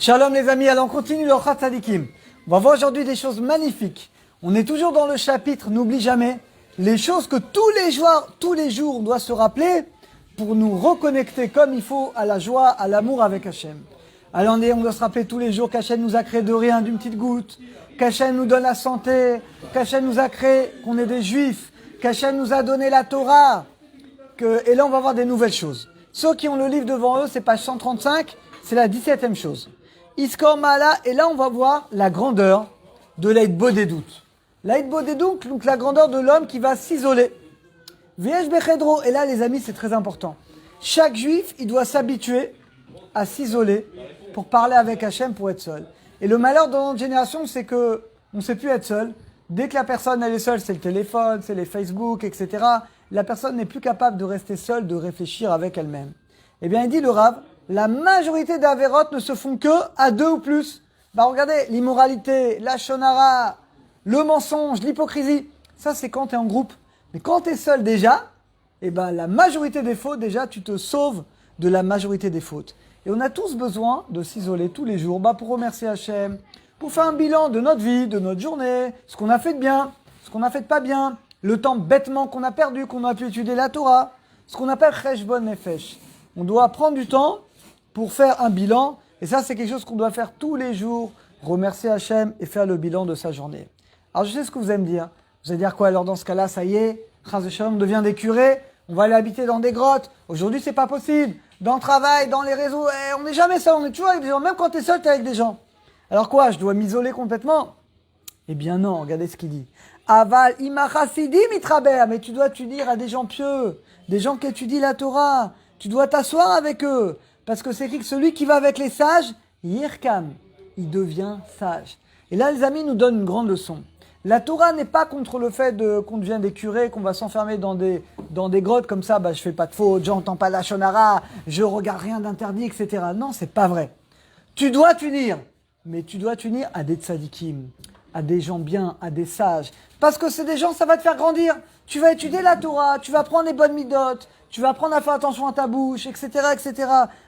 Shalom les amis, alors on continue le Chat Tzadikim. On va voir aujourd'hui des choses magnifiques. On est toujours dans le chapitre, n'oublie jamais, les choses que tous les jours on doit se rappeler pour nous reconnecter comme il faut à la joie, à l'amour avec Hachem. Alors on doit se rappeler tous les jours qu'Hachem nous a créé de rien, d'une petite goutte, qu'Hachem nous donne la santé, qu'Hachem nous a créé, qu'on est des juifs, qu'Hachem nous a donné la Torah. Et là on va voir des nouvelles choses. Ceux qui ont le livre devant eux, c'est page 135, c'est la 17e chose. Iskor Ma'ala, et là on va voir la grandeur de l'Aïd-Bodedut. L'Aïd-Bodedut, donc la grandeur de l'homme qui va s'isoler. V'yesh bechedro, et là les amis c'est très important. Chaque juif, il doit s'habituer à s'isoler pour parler avec Hachem, pour être seul. Et le malheur dans notre génération, c'est que on ne sait plus être seul. Dès que la personne elle est seule, c'est le téléphone, c'est les Facebook, etc. La personne n'est plus capable de rester seule, de réfléchir avec elle-même. Eh bien, il dit le Rav, la majorité d'Averot ne se font que à deux ou plus. Bah regardez, l'immoralité, la shonara, le mensonge, l'hypocrisie, ça c'est quand tu es en groupe. Mais quand tu es seul déjà, eh ben la majorité des fautes, déjà tu te sauves de la majorité des fautes. Et on a tous besoin de s'isoler tous les jours pour remercier Hachem, pour faire un bilan de notre vie, de notre journée, ce qu'on a fait de bien, ce qu'on a fait de pas bien, le temps bêtement qu'on a perdu, qu'on a pu étudier la Torah, ce qu'on appelle Cheshbon Nefesh. On doit prendre du temps pour faire un bilan, et ça c'est quelque chose qu'on doit faire tous les jours, remercier Hachem et faire le bilan de sa journée. Alors je sais ce que vous allez me dire. Vous allez dire quoi alors dans ce cas-là, ça y est, Chas v'Shalom, on devient des curés, on va aller habiter dans des grottes. Aujourd'hui c'est pas possible. Dans le travail, dans les réseaux, on n'est jamais seul, on est toujours avec des gens. Même quand tu es seul, tu es avec des gens. Alors quoi, je dois m'isoler complètement? Eh bien non, regardez ce qu'il dit. Aval imachasidim mitraber, mais tu dois t'unir à des gens pieux, des gens qui étudient la Torah. Tu dois t'asseoir avec eux. Parce que c'est écrit que celui qui va avec les sages, Yirkam, il devient sage. Et là, les amis nous donnent une grande leçon. La Torah n'est pas contre le fait qu'on devienne des curés, qu'on va s'enfermer dans des grottes comme ça, je fais pas de faute, j'entends pas la shonara, je regarde rien d'interdit, etc. Non, c'est pas vrai. Tu dois t'unir, mais tu dois t'unir à des tzadikim, à des gens bien, à des sages. Parce que c'est des gens, ça va te faire grandir. Tu vas étudier la Torah, tu vas prendre les bonnes midotes, tu vas apprendre à faire attention à ta bouche, etc., etc.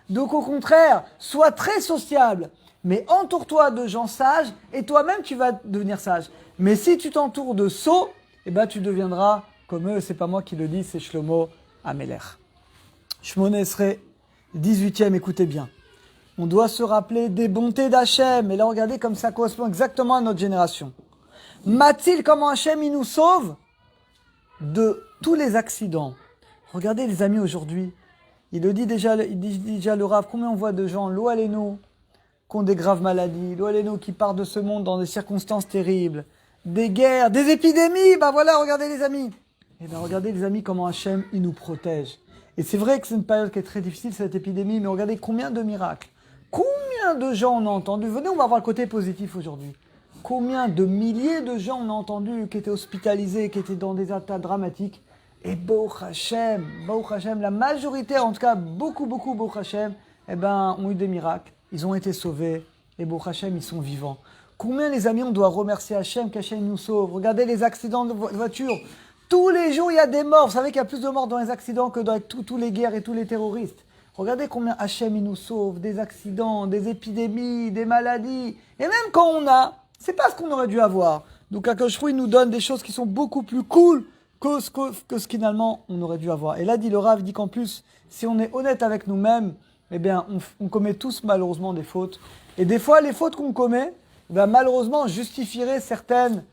Donc au contraire, sois très sociable, mais entoure-toi de gens sages et toi-même tu vas devenir sage. Mais si tu t'entoures de sots, tu deviendras comme eux. C'est pas moi qui le dis, c'est Shlomo Ameler. Shmona Esrei, 18e, écoutez bien. On doit se rappeler des bontés d'Hachem. Et là, regardez comme ça correspond exactement à notre génération. Mathil, comment Hachem, il nous sauve de tous les accidents. Regardez les amis aujourd'hui. Il dit déjà le Rav, combien on voit de gens, lo aleno, qui ont des graves maladies, lo aleno, qui partent de ce monde dans des circonstances terribles, des guerres, des épidémies. Voilà, regardez les amis. Regardez les amis comment Hachem, il nous protège. Et c'est vrai que c'est une période qui est très difficile, cette épidémie, mais regardez combien de miracles. Combien de gens on a entendu. Venez, on va voir le côté positif aujourd'hui. Combien de milliers de gens on a entendu qui étaient hospitalisés, qui étaient dans des états dramatiques. Et Baruch Hashem, la majorité, en tout cas beaucoup, Baruch Hashem, ont eu des miracles. Ils ont été sauvés. Et Baruch Hashem, ils sont vivants. Combien les amis, on doit remercier Hachem qu'Hachem nous sauve. Regardez les accidents de voiture. Tous les jours, il y a des morts. Vous savez qu'il y a plus de morts dans les accidents que dans tous les guerres et tous les terroristes. Regardez combien Hachem il nous sauve. Des accidents, des épidémies, des maladies. Et même quand on a, c'est pas ce qu'on aurait dû avoir. Donc Akadosh Baruch Hu, il nous donne des choses qui sont beaucoup plus cool que ce finalement on aurait dû avoir. Et là, dit le Rav, dit qu'en plus, si on est honnête avec nous-mêmes, on commet tous malheureusement des fautes. Et des fois, les fautes qu'on commet, malheureusement, justifieraient certaines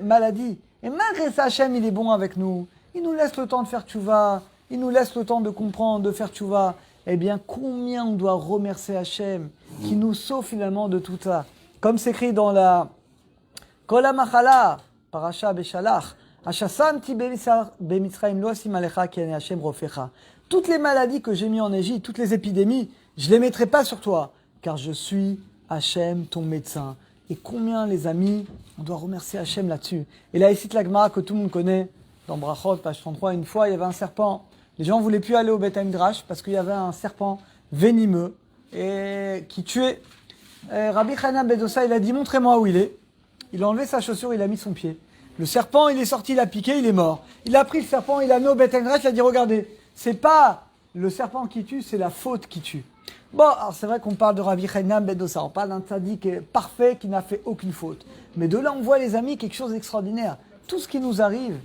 maladies. Et malgré ça, Hachem, il est bon avec nous. Il nous laisse le temps de faire tchouva. Il nous laisse le temps de comprendre, de faire tchouva. Combien on doit remercier Hachem qui nous sauve finalement de tout ça. Comme c'est écrit dans la Kol HaMachala, Parasha Beshalach, Hashasamti bemitzrayim lo asim alecha ki ani Hachem rofecha. Toutes les maladies que j'ai mis en Égypte, toutes les épidémies, je les mettrai pas sur toi, car je suis Hachem, ton médecin. Et combien, les amis, on doit remercier Hachem là-dessus. Et là, ici, la Gemara que tout le monde connaît, dans Brachot, page 33, une fois, il y avait un serpent. Les gens ne voulaient plus aller au Beth Midrash parce qu'il y avait un serpent venimeux et qui tuait. Et Rabbi Chanan ben Dossa, il a dit, montrez-moi où il est. Il a enlevé sa chaussure, il a mis son pied. Le serpent, il est sorti, il a piqué, il est mort. Il a pris le serpent, il l'a mis au Beth Midrash, il a dit, regardez, c'est pas le serpent qui tue, c'est la faute qui tue. Bon, alors c'est vrai qu'on parle de Rabbi Chaynam ben Dossa, on parle d'un tzaddik parfait qui n'a fait aucune faute. Mais de là, on voit, les amis, quelque chose d'extraordinaire. Tout ce qui nous arrive,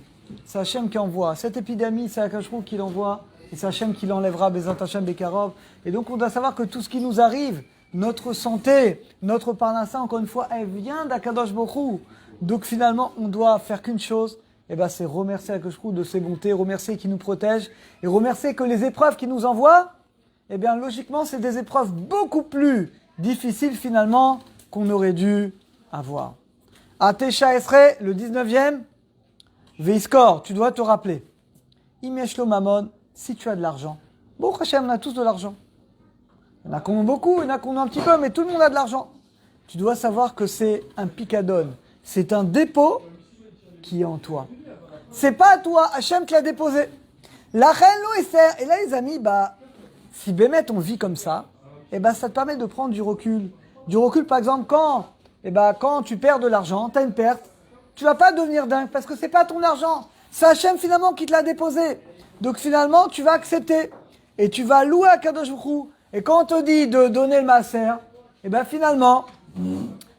c'est Hachem qui envoie. Cette épidémie, c'est Akash Baruch Hu qui l'envoie, et c'est Hachem qui l'enlèvera, Bezat Hachem Bekarov. Et donc, on doit savoir que tout ce qui nous arrive, notre santé, notre parnassa, encore une fois, elle vient d'Akadosh Baruch Hu. Donc, finalement, on doit faire qu'une chose, et ben, c'est remercier Akash Baruch Hu de ses bontés, remercier qu'il nous protège, et remercier que les épreuves qu'il nous envoie, eh bien, logiquement, c'est des épreuves beaucoup plus difficiles, finalement, qu'on aurait dû avoir. À Tesha Esrei, le 19e, Veiskor, tu dois te rappeler. Imeshlo Mamon, si tu as de l'argent. Bon, Hachem, on a tous de l'argent. Il y en a qui en ont beaucoup, il y en a qui en ont un petit peu, mais tout le monde a de l'argent. Tu dois savoir que c'est un picadone. C'est un dépôt qui est en toi. C'est pas à toi, Hachem te l'a déposé. La reine l'Oesser. Et là, les amis, si Bémet on vit comme ça, ça te permet de prendre du recul. Du recul, par exemple, quand tu perds de l'argent, tu as une perte, tu vas pas devenir dingue parce que c'est pas ton argent. C'est Hachem finalement qui te l'a déposé. Donc finalement, tu vas accepter et tu vas louer à Kadosh Baruch Hu. Et quand on te dit de donner le maaser, finalement,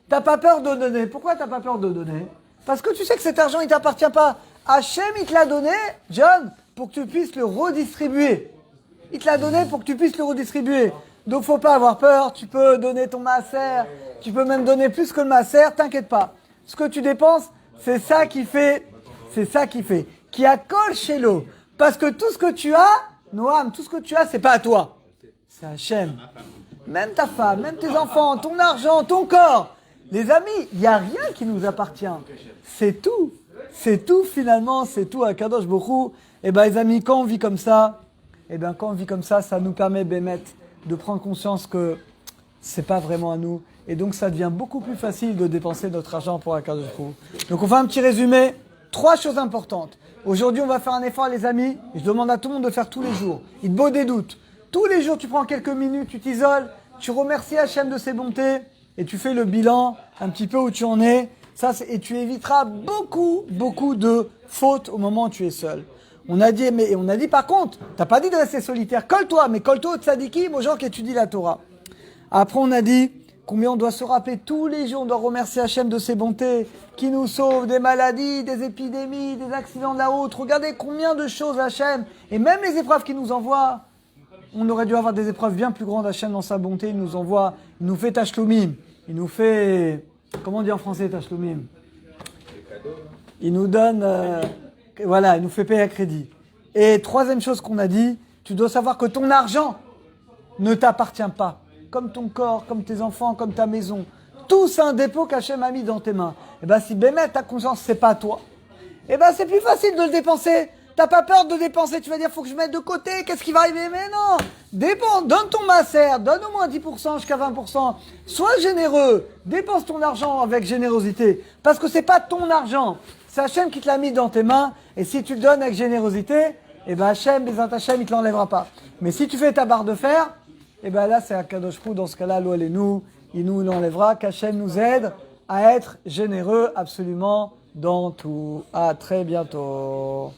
t'as pas peur de donner. Pourquoi t'as pas peur de donner? Parce que tu sais que cet argent, il t'appartient pas. Hachem, il te l'a donné, John, pour que tu puisses le redistribuer. Il te l'a donné pour que tu puisses le redistribuer. Donc faut pas avoir peur, tu peux donner ton maaser, tu peux même donner plus que le maaser, t'inquiète pas. Ce que tu dépenses, c'est ça qui fait. Qui a col chez l'eau. Parce que tout ce que tu as, Noam, tout ce que tu as, c'est pas à toi. C'est Hachem. Même ta femme, même tes enfants, ton argent, ton corps. Les amis, il n'y a rien qui nous appartient. C'est tout. C'est tout finalement, c'est tout à Kadosh Baruch Hu. Les amis, quand on vit comme ça, ça nous permet, Bémet, de prendre conscience que c'est pas vraiment à nous. Et donc, ça devient beaucoup plus facile de dépenser notre argent pour Akadosh Baruch Hu. Donc, on fait un petit résumé. 3 choses importantes. Aujourd'hui, on va faire un effort, les amis. Je demande à tout le monde de faire tous les jours. Il te vaut des doutes. Tous les jours, tu prends quelques minutes, tu t'isoles, tu remercies Hachem de ses bontés et tu fais le bilan un petit peu où tu en es. Et tu éviteras beaucoup de fautes au moment où tu es seul. On a dit par contre, t'as pas dit de rester solitaire. Colle-toi, mais colle-toi aux tzadikim, aux gens qui étudient la Torah. Après, on a dit combien on doit se rappeler tous les jours, on doit remercier Hachem de ses bontés, qui nous sauve des maladies, des épidémies, des accidents de la route. Regardez combien de choses Hachem, et même les épreuves qu'il nous envoie. On aurait dû avoir des épreuves bien plus grandes. Hachem, dans sa bonté, il nous envoie, il nous fait tashlumim, il nous fait, comment on dit en français tashlumim? Il nous donne, il nous fait payer à crédit. Et 3e chose qu'on a dit, tu dois savoir que ton argent ne t'appartient pas. Comme ton corps, comme tes enfants, comme ta maison. Tout c'est un dépôt qu'Hachem a mis dans tes mains. Si Bémet, ta conscience, c'est pas toi, c'est plus facile de le dépenser. T'as pas peur de dépenser, tu vas dire, faut que je mette de côté, qu'est-ce qui va arriver? Mais non! Dépense, donne ton maaser, donne au moins 10% jusqu'à 20%. Sois généreux, dépense ton argent avec générosité. Parce que c'est pas ton argent. C'est Hachem qui te l'a mis dans tes mains. Et si tu le donnes avec générosité, Hachem, Bezat Hachem, il te l'enlèvera pas. Mais si tu fais ta barre de fer, là, c'est Akadosh Baruch Hu, dans ce cas-là, l'eau, elle est nous, il nous l'enlèvera, qu'Hachem nous aide à être généreux absolument dans tout. À très bientôt.